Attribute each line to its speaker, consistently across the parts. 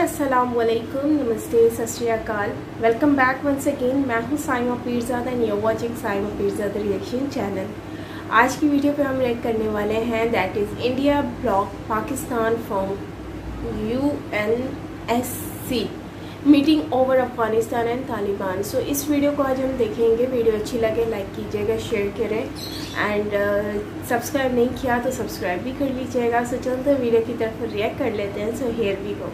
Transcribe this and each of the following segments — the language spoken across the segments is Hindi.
Speaker 1: अस्सलामुअलैकुम, नमस्ते, सत श्री अकाल। Welcome back once again. मैं हूँ Saima Peerzada and you watching Saima Peerzada reaction channel. आज की वीडियो पे हम रिएक्ट करने वाले हैं that is India block Pakistan from UNSC meeting over Afghanistan and Taliban. So इस वीडियो को आज हम देखेंगे। वीडियो अच्छी लगे लाइक कीजिएगा, शेयर करें एंड सब्सक्राइब नहीं किया तो सब्सक्राइब भी कर लीजिएगा। सो चलते वीडियो की तरफ रिएक्ट कर लेते हैं। So here we go.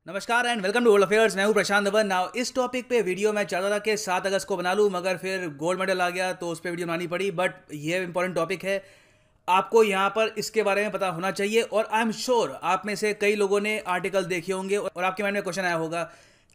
Speaker 2: नमस्कार and welcome to world affairs. मैं हूं प्रशांत धवन। नाउ इस टॉपिक पे वीडियो मैं चाहता था कि 7 अगस्त को बना लूं, मगर फिर गोल्ड मेडल आ गया तो उस पर वीडियो बनानी पड़ी। बट ये इंपॉर्टेंट टॉपिक है, आपको यहाँ पर इसके बारे में पता होना चाहिए। और आई एम श्योर आप में से कई लोगों ने आर्टिकल देखे होंगे और आपके माइंड में क्वेश्चन आया होगा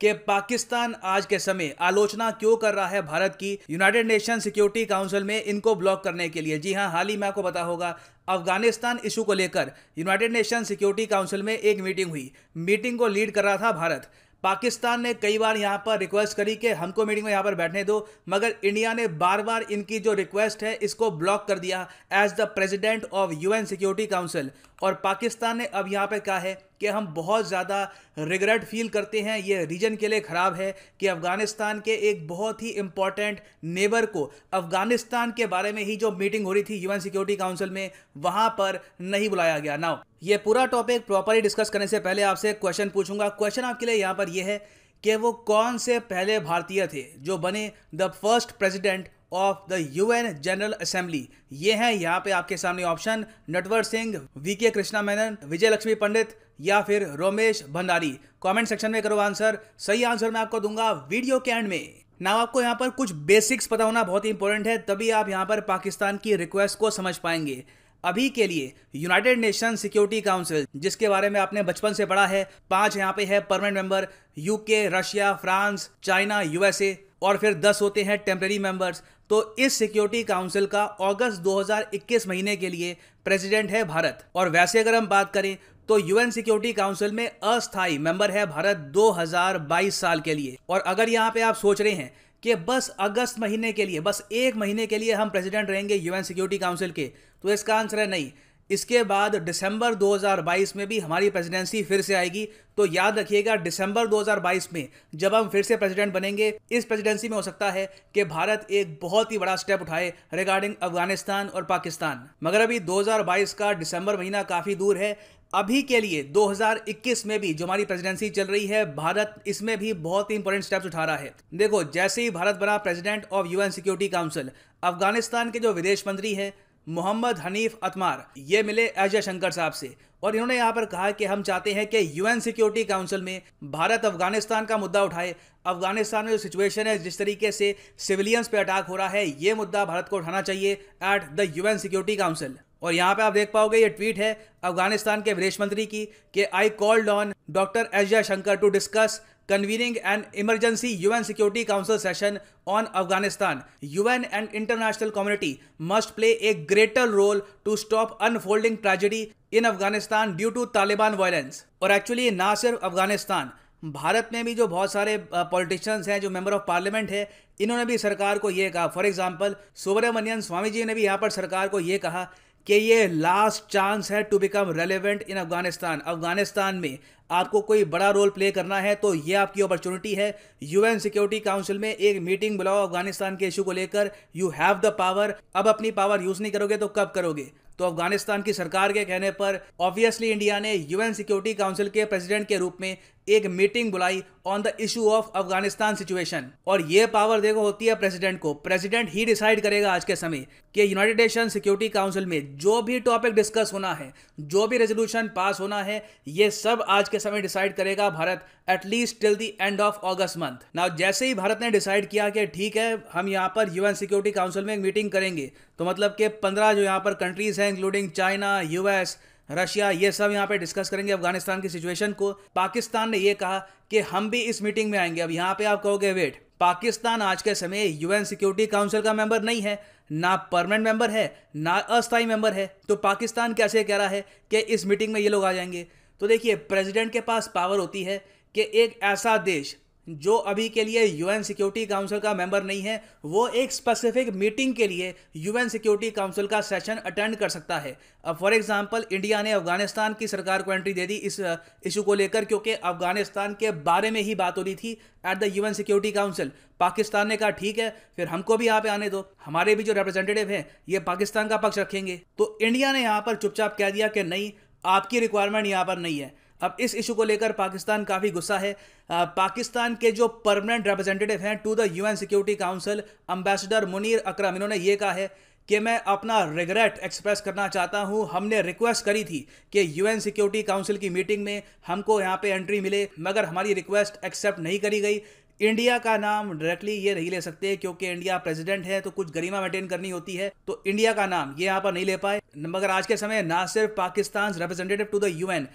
Speaker 2: कि पाकिस्तान आज के समय आलोचना क्यों कर रहा है भारत की यूनाइटेड नेशन सिक्योरिटी काउंसिल में इनको ब्लॉक करने के लिए। जी हाँ, हाल ही में आपको पता होगा अफगानिस्तान इशू को लेकर यूनाइटेड नेशन सिक्योरिटी काउंसिल में एक मीटिंग हुई। मीटिंग को लीड कर रहा था भारत। पाकिस्तान ने कई बार यहां पर रिक्वेस्ट करी कि हमको मीटिंग में यहां पर बैठने दो, मगर इंडिया ने बार बार इनकी जो रिक्वेस्ट है इसको ब्लॉक कर दिया as the president of UN security council. और पाकिस्तान ने अब यहां पर कहा है कि हम बहुत ज़्यादा रिग्रेट फील करते हैं, ये रीजन के लिए ख़राब है कि अफगानिस्तान के एक बहुत ही इंपॉर्टेंट नेबर को अफगानिस्तान के बारे में ही जो मीटिंग हो रही थी यूएन सिक्योरिटी काउंसिल में वहां पर नहीं बुलाया गया। नाउ ये पूरा टॉपिक प्रॉपरली डिस्कस करने से पहले आपसे क्वेश्चन पूछूंगा। क्वेश्चन आपके लिए यहाँ पर यह है कि वो कौन से पहले भारतीय थे जो बने the first president of the UN general assembly. ये है यहाँ पे आपके सामने ऑप्शन: नटवर सिंह, वीके कृष्णा मेनन, विजय लक्ष्मी पंडित या फिर रोमेश भंडारी। कमेंट सेक्शन में करो आंसर। सही आंसर मैं आपको दूंगा वीडियो के एंड में। ना आपको यहाँ पर कुछ बेसिक्स पता होना बहुत ही इंपॉर्टेंट है, तभी आप यहाँ पर पाकिस्तान की रिक्वेस्ट को समझ पाएंगे। अभी के लिए यूनाइटेड नेशन सिक्योरिटी काउंसिल, जिसके बारे में आपने बचपन से पढ़ा है, 5 यहाँ पे है permanent member: UK, Russia, France, China, USA, और फिर 10 होते हैं टेम्परेरी मेंबर्स। तो इस सिक्योरिटी काउंसिल का अगस्त 2021 महीने के लिए प्रेसिडेंट है भारत। और वैसे अगर हम बात करें तो यूएन सिक्योरिटी काउंसिल में अस्थायी मेंबर है भारत 2022 साल के लिए। और अगर यहाँ पे आप सोच रहे हैं कि बस अगस्त महीने के लिए, बस 1 महीने के लिए हम प्रेसिडेंट रहेंगे यूएन सिक्योरिटी काउंसिल के, तो इसका आंसर है नहीं। इसके बाद दिसंबर 2022 में भी हमारी प्रेसिडेंसी फिर से आएगी। तो याद रखिएगा, दिसंबर 2022 में जब हम फिर से प्रेसिडेंट बनेंगे, इस प्रेसिडेंसी में हो सकता है कि भारत एक बहुत ही बड़ा स्टेप उठाए रिगार्डिंग अफगानिस्तान और पाकिस्तान। मगर अभी 2022 का दिसंबर महीना काफ़ी दूर है। अभी के लिए 2021 में भी जो हमारी प्रेसिडेंसी चल रही है, भारत इसमें भी बहुत ही इंपॉर्टेंट स्टेप्स उठा रहा है। देखो, जैसे ही भारत बना president of UN security council, Afghanistan के जो विदेश मंत्री हैं मोहम्मद हनीफ अतमार, ये मिले एस जयशंकर साहब से। और इन्होंने यहाँ पर कहा कि हम चाहते हैं कि यूएन सिक्योरिटी काउंसिल में भारत अफगानिस्तान का मुद्दा उठाए। अफगानिस्तान में जो सिचुएशन है, जिस तरीके से सिविलियंस पे अटैक हो रहा है, ये मुद्दा भारत को उठाना चाहिए eight the UN security council. और यहाँ पे आप देख पाओगे ये ट्वीट है अफगानिस्तान के विदेश मंत्री की कि I called on doctor S Jaishankar to discuss convening an emergency UN Security Council session on Afghanistan. UN and international community must play a greater role to stop unfolding tragedy in Afghanistan due to Taliban violence. और एक्चुअली ना सिर्फ अफगानिस्तान, भारत में भी जो बहुत सारे पॉलिटिशियंस हैं, जो मेंबर ऑफ पार्लियामेंट है, इन्होंने भी सरकार को ये कहा। फॉर एग्जांपल सुब्रमण्यन स्वामी जी ने भी यहाँ पर सरकार को ये कहा कि ये लास्ट चांस है to become relevant in Afghanistan. Afghanistan में आपको कोई बड़ा रोल प्ले करना है तो ये आपकी अपॉर्चुनिटी है। यूएन सिक्योरिटी काउंसिल में एक मीटिंग बुलाओ अफगानिस्तान के इशू को लेकर। You have the power. अब अपनी पावर यूज नहीं करोगे तो कब करोगे? तो अफगानिस्तान की सरकार के कहने पर ऑब्वियसली इंडिया ने यूएन सिक्योरिटी काउंसिल के प्रेसिडेंट के रूप में एक मीटिंग बुलाई on the issue of Afghanistan situation. और ये पावर देखो होती है प्रेसिडेंट को। प्रेसिडेंट ही डिसाइड करेगा आज के समय कि यूनाइटेड नेशन सिक्योरिटी काउंसिल में जो भी टॉपिक डिस्कस होना है, जो भी रेजोल्यूशन पास होना है, ये सब आज के समय डिसाइड करेगा Bharat at least till the end of August month. Now जैसे ही भारत ने डिसाइड किया कि ठीक है हम यहाँ पर यूएन सिक्योरिटी काउंसिल में एक मीटिंग करेंगे, तो मतलब कि 15 जो यहाँ पर कंट्रीज हैं इंक्लूडिंग चाइना, यूएस, रशिया, ये सब यहाँ पे डिस्कस करेंगे अफगानिस्तान की सिचुएशन को। पाकिस्तान ने ये कहा कि हम भी इस मीटिंग में आएंगे। अब यहाँ पे आप कहोगे वेट, पाकिस्तान आज के समय यूएन सिक्योरिटी काउंसिल का मेंबर नहीं है, ना परमानेंट मेंबर है, ना अस्थायी मेंबर है, तो पाकिस्तान कैसे कह रहा है कि इस मीटिंग में ये लोग आ जाएंगे? तो देखिए, प्रेसिडेंट के पास पावर होती है कि एक ऐसा देश जो अभी के लिए यूएन सिक्योरिटी काउंसिल का मेंबर नहीं है, वो एक स्पेसिफिक मीटिंग के लिए यूएन सिक्योरिटी काउंसिल का सेशन अटेंड कर सकता है। अब फॉर एग्जांपल इंडिया ने अफगानिस्तान की सरकार को एंट्री दे दी इस इशू को लेकर, क्योंकि अफगानिस्तान के बारे में ही बात हो रही थी eight the UN security council. Pakistan ने कहा ठीक है, फिर हमको भी यहाँ पे आने दो, हमारे भी जो रिप्रेजेंटेटिव हैं ये पाकिस्तान का पक्ष रखेंगे। तो इंडिया ने यहाँ पर चुपचाप कह दिया कि नहीं, आपकी रिक्वायरमेंट यहाँ पर नहीं है। अब इस इशू को लेकर पाकिस्तान काफ़ी गुस्सा है। पाकिस्तान के जो परमानेंट रिप्रेजेंटेटिव हैं to the UN security council, ambassador Munir Akram, इन्होंने ये कहा है कि मैं अपना रिग्रेट एक्सप्रेस करना चाहता हूं। हमने रिक्वेस्ट करी थी कि यूएन सिक्योरिटी काउंसिल की मीटिंग में हमको यहां पे एंट्री मिले, मगर हमारी रिक्वेस्ट एक्सेप्ट नहीं करी गई। इंडिया का नाम डायरेक्टली ये नहीं ले सकते क्योंकि इंडिया प्रेसिडेंट है, तो कुछ गरिमा मेंटेन करनी होती है, तो इंडिया का नाम ये यहाँ पर नहीं ले पाए। मगर आज के समय ना सिर्फ Pakistan representative to the UN,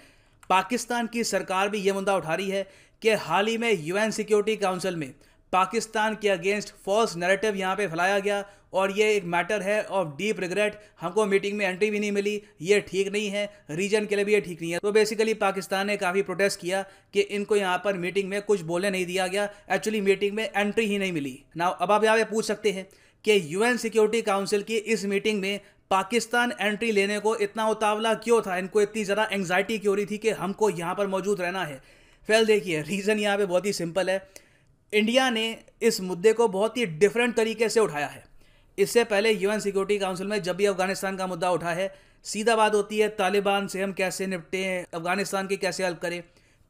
Speaker 2: Pakistan की सरकार भी ये मुद्दा उठा रही है कि हाल ही में यूएन सिक्योरिटी काउंसिल में पाकिस्तान के अगेंस्ट फॉल्स नैरेटिव यहाँ पे फैलाया गया, और ये एक मैटर है ऑफ डीप रिग्रेट। हमको मीटिंग में एंट्री भी नहीं मिली, ये ठीक नहीं है, रीजन के लिए भी ये ठीक नहीं है। तो बेसिकली पाकिस्तान ने काफ़ी प्रोटेस्ट किया कि इनको यहाँ पर मीटिंग में कुछ बोलने नहीं दिया गया, एक्चुअली मीटिंग में एंट्री ही नहीं मिली। नाउ अब आप यहाँ पे पूछ सकते हैं कि यूएन सिक्योरिटी काउंसिल की इस मीटिंग में पाकिस्तान एंट्री लेने को इतना उतावला क्यों था, इनको इतनी ज़्यादा एंग्जाइटी क्यों हो रही थी कि हमको यहाँ पर मौजूद रहना है। फिर देखिए रीज़न यहाँ पे बहुत ही सिंपल है। इंडिया ने इस मुद्दे को बहुत ही डिफरेंट तरीके से उठाया है। इससे पहले यूएन सिक्योरिटी काउंसिल में जब भी अफगानिस्तान का मुद्दा उठा है, सीधा बात होती है तालिबान से हम कैसे निपटें, अफगानिस्तान की कैसे हल करें।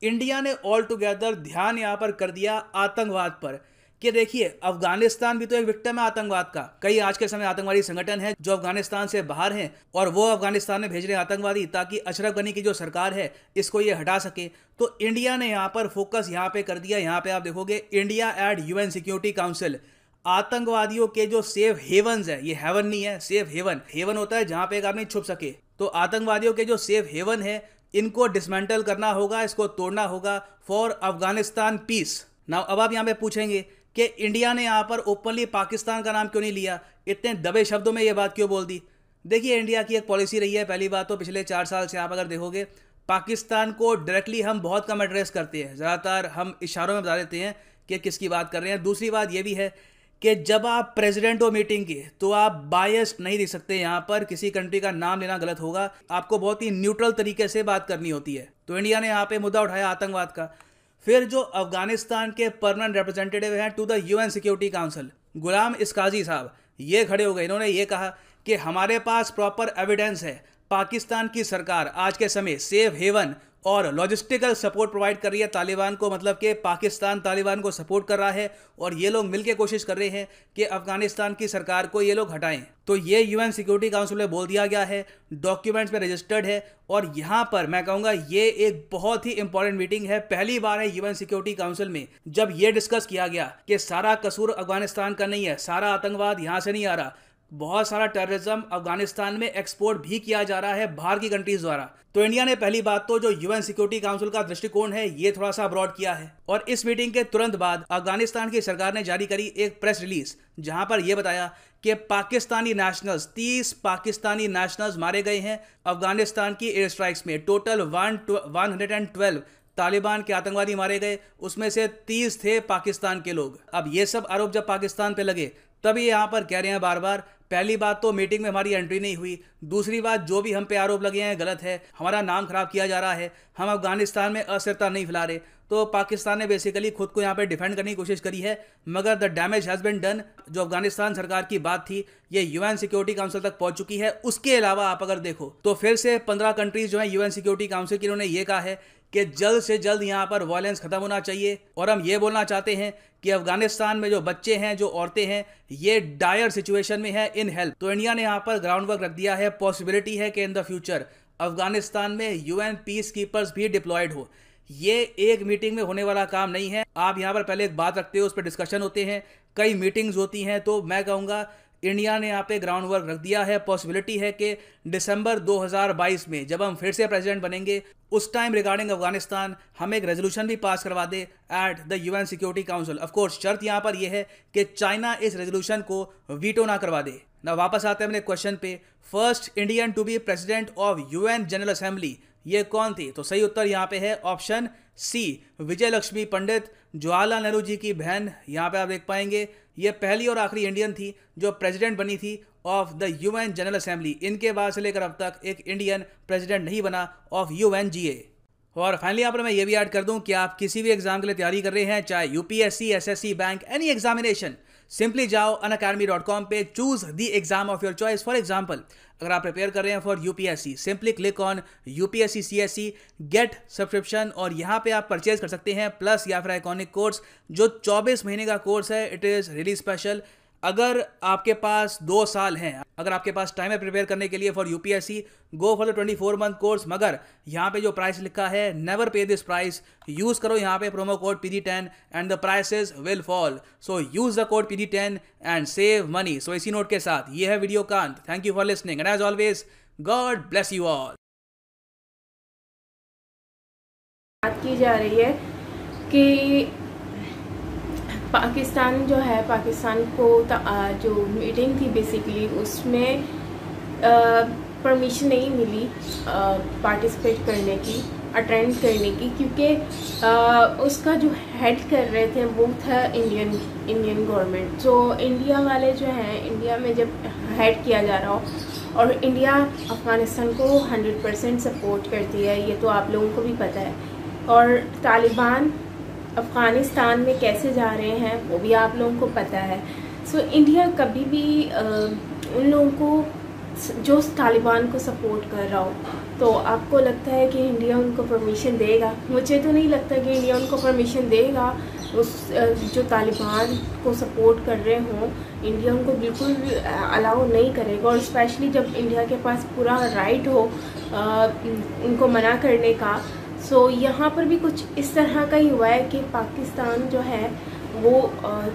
Speaker 2: इंडिया ने ऑल टुगेदर ध्यान यहाँ पर कर दिया आतंकवाद पर, कि देखिए अफगानिस्तान भी तो एक विक्टिम है आतंकवाद का। कई आज के समय आतंकवादी संगठन हैं जो अफगानिस्तान से बाहर हैं और वो अफगानिस्तान में भेज रहे हैं आतंकवादी, ताकि अशरफ गनी की जो सरकार है इसको ये हटा सके। तो इंडिया ने यहाँ पर फोकस यहाँ पे कर दिया। यहाँ पे आप देखोगे India at UN security council, आतंकवादियों के जो सेफ हेवन्स है, ये हेवन नहीं है, सेफ हेवन, हेवन होता है जहाँ पे एक आदमी छुप सके, तो आतंकवादियों के जो सेफ हेवन है इनको डिसमेंटल करना होगा, इसको तोड़ना होगा फॉर अफगानिस्तान पीस। नाउ अब आप यहाँ पे पूछेंगे कि इंडिया ने यहाँ पर ओपनली पाकिस्तान का नाम क्यों नहीं लिया, इतने दबे शब्दों में ये बात क्यों बोल दी। देखिए इंडिया की एक पॉलिसी रही है, पहली बात तो पिछले 4 साल से आप अगर देखोगे पाकिस्तान को डायरेक्टली हम बहुत कम एड्रेस करते हैं, ज़्यादातर हम इशारों में बता देते हैं कि किसकी बात कर रहे हैं। दूसरी बात ये भी है कि जब आप प्रेसिडेंट हो मीटिंग के, तो आप बायस्ड नहीं दिख सकते, यहाँ पर किसी कंट्री का नाम लेना गलत होगा, आपको बहुत ही न्यूट्रल तरीके से बात करनी होती है। तो इंडिया ने यहाँ पे मुद्दा उठाया आतंकवाद का। फिर जो अफगानिस्तान के परमानेंट रिप्रेजेंटेटिव हैं to the UN security council, Ghulam Isaczai साहब, ये खड़े हो गए। इन्होंने ये कहा कि हमारे पास प्रॉपर एविडेंस है, पाकिस्तान की सरकार आज के समय सेफ हेवन और लॉजिस्टिकल सपोर्ट प्रोवाइड कर रही है तालिबान को, मतलब कि पाकिस्तान तालिबान को सपोर्ट कर रहा है और ये लोग मिलकर कोशिश कर रहे हैं कि अफगानिस्तान की सरकार को ये लोग हटाएं। तो ये यूएन सिक्योरिटी काउंसिल में बोल दिया गया है, डॉक्यूमेंट्स में रजिस्टर्ड है, और यहाँ पर मैं कहूँगा ये एक बहुत ही इंपॉर्टेंट मीटिंग है। पहली बार है यूएन सिक्योरिटी काउंसिल में जब ये डिस्कस किया गया कि सारा कसूर अफगानिस्तान का नहीं है, सारा आतंकवाद यहाँ से नहीं आ रहा, बहुत सारा टेररिज्म अफगानिस्तान में एक्सपोर्ट भी किया जा रहा है बाहर की कंट्रीज द्वारा। तो इंडिया ने पहली बात तो जो यूएन सिक्योरिटी काउंसिल का दृष्टिकोण है ये थोड़ा सा अब्रॉड किया है। और इस मीटिंग के तुरंत बाद अफगानिस्तान की सरकार ने जारी करी एक प्रेस रिलीज, जहां पर यह बताया कि पाकिस्तानी नेशनल्स, 30 पाकिस्तानी नेशनल्स मारे गए हैं अफगानिस्तान की एयर स्ट्राइक्स में। टोटल 112 तालिबान के आतंकवादी मारे गए, उसमें से 30 थे पाकिस्तान के लोग। अब ये सब आरोप जब पाकिस्तान पे लगे तभी यहाँ पर कह रहे हैं बार बार, पहली बात तो मीटिंग में हमारी एंट्री नहीं हुई, दूसरी बात जो भी हम पे आरोप लगे हैं गलत है, हमारा नाम खराब किया जा रहा है, हम अफगानिस्तान में अस्थिरता नहीं फैला रहे। तो पाकिस्तान ने बेसिकली खुद को यहाँ पे डिफेंड करने की कोशिश करी है, मगर the damage has been done. जो अफगानिस्तान सरकार की बात थी ये यूएन सिक्योरिटी काउंसिल तक पहुंच चुकी है। उसके अलावा आप अगर देखो तो फिर से 15 कंट्रीज जो है यूएन सिक्योरिटी काउंसिल की, उन्होंने ये कहा है कि जल्द से जल्द यहाँ पर वायलेंस खत्म होना चाहिए। और हम ये बोलना चाहते हैं कि अफगानिस्तान में जो बच्चे हैं, जो औरतें हैं, ये डायर सिचुएशन में है इन हेल्थ। तो इंडिया ने यहाँ पर ग्राउंड वर्क रख दिया है। पॉसिबिलिटी है कि इन द फ्यूचर अफगानिस्तान में यूएन पीस कीपर्स भी डिप्लॉयड हो। ये एक मीटिंग में होने वाला काम नहीं है। आप यहाँ पर पहले एक बात रखते हो, उस पर डिस्कशन होते हैं, कई मीटिंग्स होती हैं। तो मैं कहूँगा इंडिया ने यहाँ पे ग्राउंड वर्क रख दिया है। पॉसिबिलिटी है कि दिसंबर 2022 में जब हम फिर से प्रेसिडेंट बनेंगे, उस टाइम रिगार्डिंग अफगानिस्तान हम एक रेजोल्यूशन भी पास करवा दे at the UN security council. Of course शर्त यहाँ पर यह है कि चाइना इस रेजोल्यूशन को वीटो ना करवा दे। ना वापस आते हैं अपने क्वेश्चन पे, first Indian to be president of UN general assembly, ये कौन थी? तो सही उत्तर यहाँ पे है ऑप्शन सी, विजय लक्ष्मी पंडित, जवाहरलाल नेहरू जी की बहन यहाँ पे आप देख पाएंगे, ये पहली और आखिरी इंडियन थी जो प्रेसिडेंट बनी थी of the UN general assembly. इनके बाद से लेकर अब तक एक इंडियन प्रेसिडेंट नहीं बना ऑफ UNGA। और फाइनली यहाँ पर मैं ये भी ऐड कर दूं कि आप किसी भी एग्जाम के लिए तैयारी कर रहे हैं, चाहे UPSC, SSC, bank, any examination, simply जाओ unacademy.com पे, choose the exam of your choice. For example, अगर आप प्रिपेयर कर रहे हैं for UPSC, simply click on UPSC CSE get subscription, और यहाँ पे आप परचेज कर सकते हैं प्लस या फिर आइकॉनिक कोर्स, जो 24 महीने का कोर्स है। It is really special. अगर आपके पास 2 साल हैं, अगर आपके पास टाइम है प्रिपेयर करने के लिए for UPSC, go for the 24 month course. मगर यहाँ पे जो प्राइस लिखा है, नेवर पे दिस प्राइस, यूज करो यहाँ पे promo code PD10 and the prices will fall. So use the code PD10 and save money. So इसी नोट के साथ ये है वीडियो का अंत। Thank you for listening and as always God bless you all.
Speaker 1: बात की जा रही है कि पाकिस्तान जो है, पाकिस्तान को जो मीटिंग थी बेसिकली उसमें परमिशन नहीं मिली पार्टिसिपेट करने की, अटेंड करने की, क्योंकि उसका जो हेड कर रहे थे वो था इंडियन गवर्नमेंट। जो इंडिया वाले जो हैं, इंडिया में जब हेड किया जा रहा हो, और इंडिया अफ़गानिस्तान को 100% सपोर्ट करती है, ये तो आप लोगों को भी पता है। और तालिबान अफ़गानिस्तान में कैसे जा रहे हैं वो भी आप लोगों को पता है। सो इंडिया कभी भी उन लोगों को जो तालिबान को सपोर्ट कर रहा हो, तो आपको लगता है कि इंडिया उनको परमिशन देगा? मुझे तो नहीं लगता कि इंडिया उनको परमिशन देगा। उस जो तालिबान को सपोर्ट कर रहे हों, इंडिया उनको बिल्कुल अलाउ नहीं करेगा। और स्पेशली जब इंडिया के पास पूरा राइट हो उनको मना करने का। सो यहाँ पर भी कुछ इस तरह का ही हुआ है कि पाकिस्तान जो है वो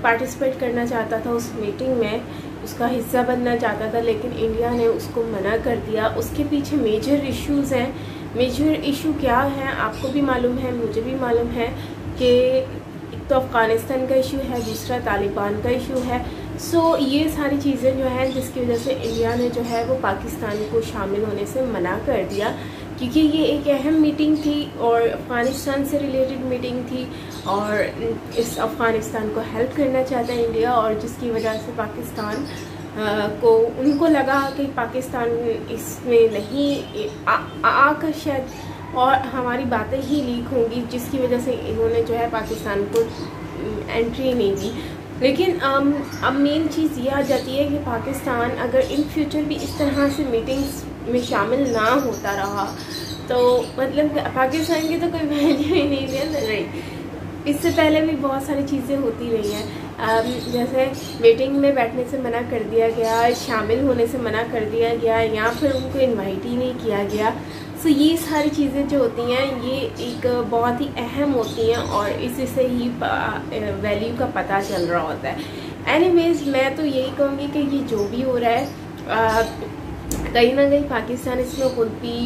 Speaker 1: पार्टिसिपेट करना चाहता था उस मीटिंग में, उसका हिस्सा बनना चाहता था, लेकिन इंडिया ने उसको मना कर दिया। उसके पीछे मेजर इश्यूज़ हैं। मेजर इशू क्या है आपको भी मालूम है, मुझे भी मालूम है कि एक तो अफ़गानिस्तान का इशू है, दूसरा तालिबान का इशू है। सो ये सारी चीज़ें जो हैं जिसकी वजह से इंडिया ने जो है वो पाकिस्तान को शामिल होने से मना कर दिया, क्योंकि ये एक अहम मीटिंग थी और अफ़गानिस्तान से रिलेटेड मीटिंग थी, और इस अफ़गानिस्तान को हेल्प करना चाहता है इंडिया, और जिसकी वजह से पाकिस्तान को उनको लगा कि पाकिस्तान इसमें नहीं आकर शायद और हमारी बातें ही लीक होंगी, जिसकी वजह से इन्होंने जो है पाकिस्तान को एंट्री नहीं दी। लेकिन अब मेन चीज़ ये आ जाती है कि पाकिस्तान अगर इन फ्यूचर भी इस तरह से मीटिंग्स में शामिल ना होता रहा, तो मतलब पाकिस्तान की तो कोई वैल्यू ही नहीं रही। इससे पहले भी बहुत सारी चीज़ें होती रही हैं, जैसे मीटिंग में बैठने से मना कर दिया गया, शामिल होने से मना कर दिया गया, या फिर उनको इनवाइट ही नहीं किया गया। सो ये सारी चीज़ें जो होती हैं ये एक बहुत ही अहम होती हैं, और इसी से ही वैल्यू का पता चल रहा होता है। एनीवेज, मैं तो यही कहूँगी कि ये जो भी हो रहा है कहीं ना कहीं पाकिस्तान इसमें खुद भी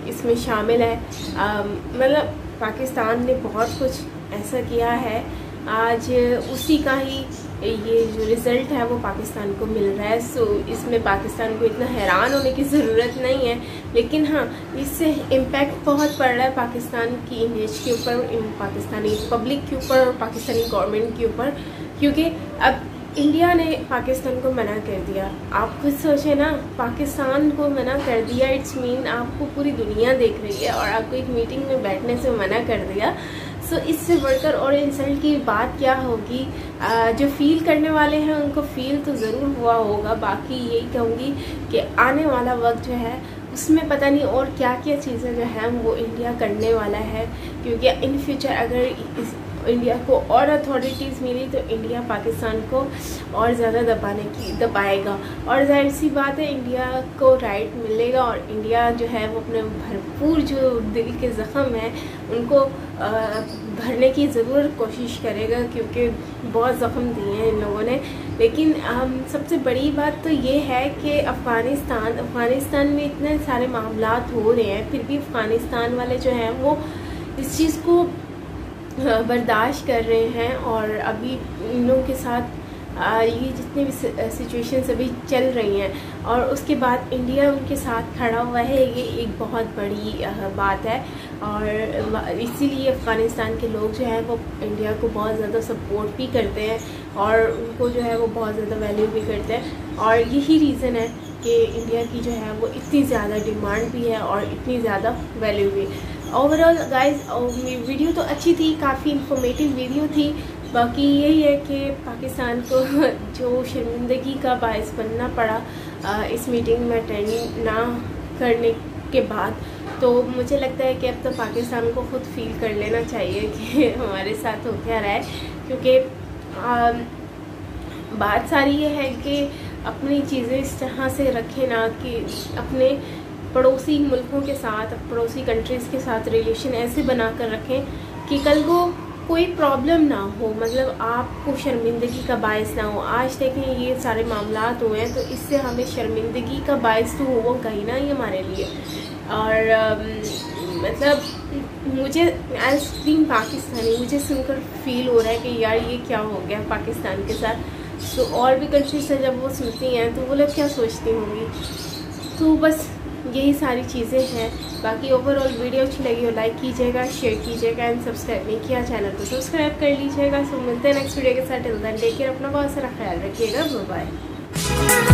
Speaker 1: इसमें शामिल है। मतलब पाकिस्तान ने बहुत कुछ ऐसा किया है, आज उसी का ही ये जो रिज़ल्ट है वो पाकिस्तान को मिल रहा है। सो इसमें पाकिस्तान को इतना हैरान होने की ज़रूरत नहीं है, लेकिन हाँ इससे इम्पैक्ट बहुत पड़ रहा है पाकिस्तान की इमेज के ऊपर, पाकिस्तानी पब्लिक के ऊपर और पाकिस्तानी गवर्नमेंट के ऊपर, क्योंकि अब इंडिया ने पाकिस्तान को मना कर दिया। आप खुद सोचें ना, पाकिस्तान को मना कर दिया, इट्स मीन आपको पूरी दुनिया देख रही है, और आपको एक मीटिंग में बैठने से मना कर दिया। सो इससे बढ़कर और इंसल्ट की बात क्या होगी? जो फील करने वाले हैं उनको फील तो ज़रूर हुआ होगा। बाकी यही कहूँगी कि आने वाला वक्त जो है उसमें पता नहीं और क्या क्या चीज़ें जो हैं वो इंडिया करने वाला है, क्योंकि इन फ्यूचर अगर इंडिया को और अथॉरिटीज़ मिली तो इंडिया पाकिस्तान को और ज़्यादा दबाएगा, और जाहिर सी बात है इंडिया को राइट मिलेगा, और इंडिया जो है वो अपने भरपूर जो दिल के ज़ख़म हैं उनको भरने की ज़रूर कोशिश करेगा, क्योंकि बहुत ज़ख़म दिए हैं इन लोगों ने। लेकिन सबसे बड़ी बात तो ये है कि अफ़गानिस्तान में इतने सारे मामलात हो रहे हैं, फिर भी अफ़गानिस्तान वाले जो हैं वो इस चीज़ को बर्दाश्त कर रहे हैं, और अभी इन लोगों के साथ ये जितने भी सिचुएशंस अभी चल रही हैं और उसके बाद इंडिया उनके साथ खड़ा हुआ है, ये एक बहुत बड़ी बात है। और इसीलिए अफ़गानिस्तान के लोग जो हैं वो इंडिया को बहुत ज़्यादा सपोर्ट भी करते हैं और उनको जो है वो बहुत ज़्यादा वैल्यू भी करते हैं। और यही रीज़न है कि इंडिया की जो है वो इतनी ज़्यादा डिमांड भी है और इतनी ज़्यादा वैल्यू भी। ओवरऑल गाइस वीडियो तो अच्छी थी, काफ़ी इंफॉर्मेटिव वीडियो थी। बाकी यही है कि पाकिस्तान को जो शर्मिंदगी का बायस बनना पड़ा इस मीटिंग में अटेंड ना करने के बाद, तो मुझे लगता है कि अब तो पाकिस्तान को खुद फील कर लेना चाहिए कि हमारे साथ हो क्या रहा है। क्योंकि बात सारी ये है कि अपनी चीज़ें इस तरह से रखें ना कि अपने पड़ोसी मुल्कों के साथ, पड़ोसी कंट्रीज़ के साथ रिलेशन ऐसे बना कर रखें कि कल को कोई प्रॉब्लम ना हो, मतलब आपको शर्मिंदगी का बायस ना हो। आज देखें ये सारे मामलात हुए हैं तो इससे हमें शर्मिंदगी का बायस तो होगा ही ना ही हमारे लिए। और मतलब मुझे एज बीइंग पाकिस्तानी मुझे सुनकर फील हो रहा है कि यार ये क्या हो गया पाकिस्तान के साथ। तो और भी कंट्रीज से जब वो सुनती हैं तो वो लोग क्या सोचती होंगी। तो बस यही सारी चीज़ें हैं। बाकी ओवरऑल वीडियो अच्छी लगी हो लाइक कीजिएगा, शेयर कीजिएगा एंड सब्सक्राइब नहीं किया चैनल को सब्सक्राइब कर लीजिएगा। सो मिलते हैं नेक्स्ट वीडियो के साथ। टिल देन टेक केयर, अपना बहुत सारा ख्याल रखिएगा। Bye bye.